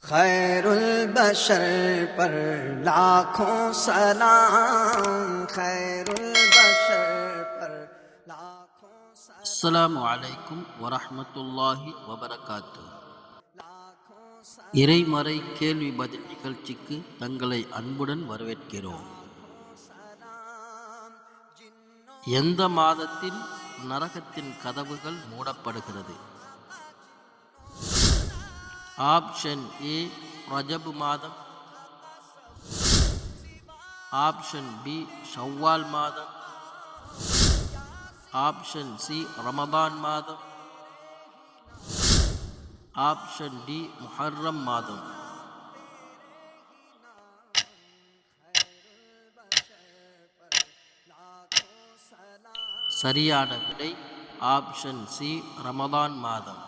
खैरुल बशर पर लाखों सलाम, खैरुल बशर पर लाखों सलाम। அஸ்ஸலாமு அலைக்கும் வரஹ்மத்துல்லாஹி வபரகாத்துஹு. இறைமறை கேள்வி பதில் நிகழ்ச்சிக்கு தங்களை அன்புடன் வரவேற்கிறோம். எந்த மாதத்தில் நரகத்தின் கதவுகள் மூடப்படுகிறது? ஆப்ஷன் ஏ ரஜபு மாதம், ஆப்ஷன் பி ஷவ்வால் மாதம், ஆப்ஷன் சி ரமதான் மாதம், ஆப்ஷன் டி முஹர்ரம் மாதம். சரியான விடை ஆப்ஷன் சி ரமதான் மாதம்.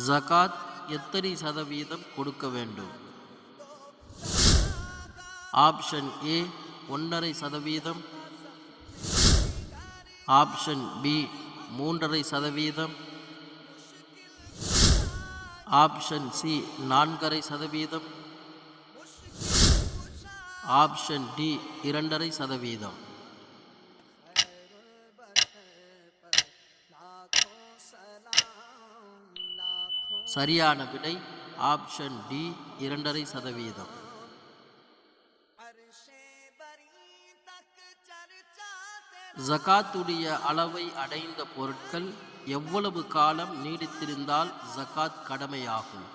ஜகாத் எத்தனை சதவீதம் கொடுக்க வேண்டும்? Option A 1.5%, option B 3.5%, option C 4.5%, option D 2.5%. சரியான விடை ஆப்ஷன் டி 2.5%. ஜகாத்துடைய அளவை அடைந்த பொருட்கள் எவ்வளவு காலம் நீடித்திருந்தால் ஜகாத் கடமையாகும்?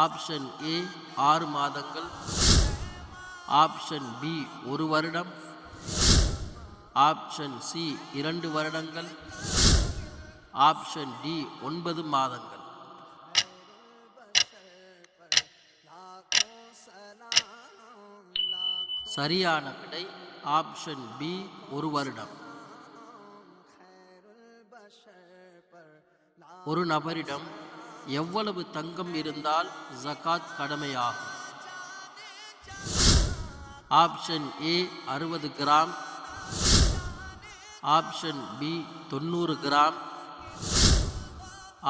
ஆப்ஷன் ஏ 6 மாதங்கள், ஆப்ஷன் பி 1 வருடம், ஆப்ஷன் சி 2 வருடங்கள், ஆப்ஷன் டி 9 மாதங்கள். சரியான விடை ஆப்ஷன் பி 1 வருடம். ஒரு நபரிடம் எவ்வளவு தங்கம் இருந்தால் ஜகாத் கடமையாகும்? Option A 60 gram, option B 90 gram,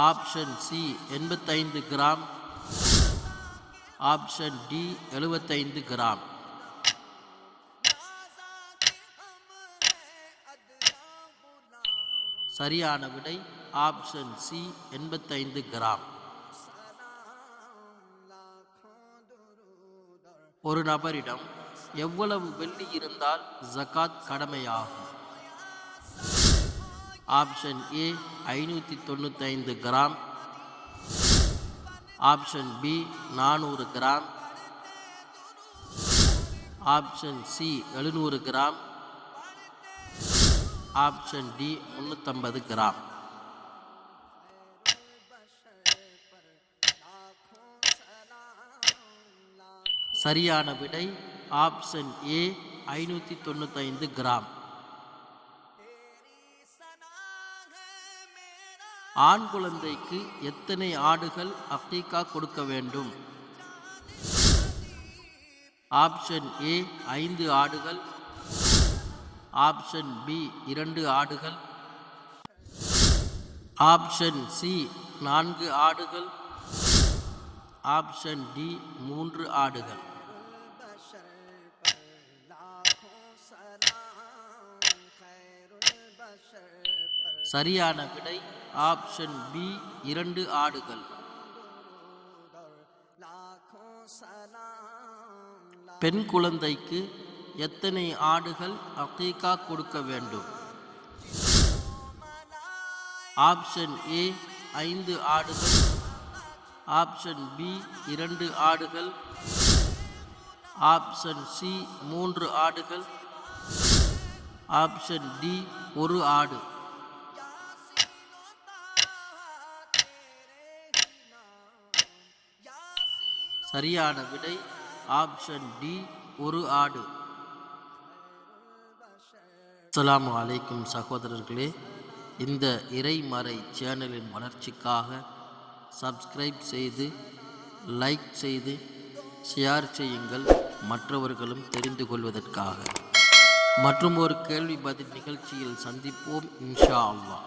option C 85 gram, option D 75 gram. சரியான விடை ஆப்ஷன் சி 85 கிராம். ஒரு நபரிடம் எவ்வளவு வெள்ளி இருந்தால் ஜகாத் கடமையாகும்? Option A 595 gram, option B 400 gram, option C 700 gram, option D 350 gram. சரியான விடை ஆப்ஷன் ஏ 595 கிராம். ஆண் குழந்தைக்கு எத்தனை ஆடுகள் அக்கீகா கொடுக்க வேண்டும்? ஆப்ஷன் ஏ 5 ஆடுகள், ஆப்ஷன் பி 2 ஆடுகள், ஆப்ஷன் சி 4 ஆடுகள், ஆப்ஷன் டி 3 ஆடுகள். சரியான விடை ஆப்ஷன் பி 2 ஆடுகள். பெண் குழந்தைக்கு எத்தனை ஆடுகள் அக்கீகா கொடுக்க வேண்டும்? ஆப்ஷன் ஏ 5 ஆடுகள், ஆப்ஷன் பி 2 ஆடுகள், ஆப்ஷன் சி 3 ஆடுகள், ஆப்ஷன் டி 1 ஆடு. சரியான விடை ஆப்ஷன் டி 1 ஆடு. அஸ்ஸலாமு அலைக்கும் சகோதரர்களே, இந்த இறைமறை சேனலின் வளர்ச்சிக்காக சப்ஸ்கிரைப் செய்து, லைக் செய்து, ஷேர் செய்யுங்கள், மற்றவர்களும் தெரிந்து கொள்வதற்காக. மற்றும் ஒரு கேள்வி பதில் நிகழ்ச்சியில் சந்திப்போம் இன்ஷா அல்லாஹ்.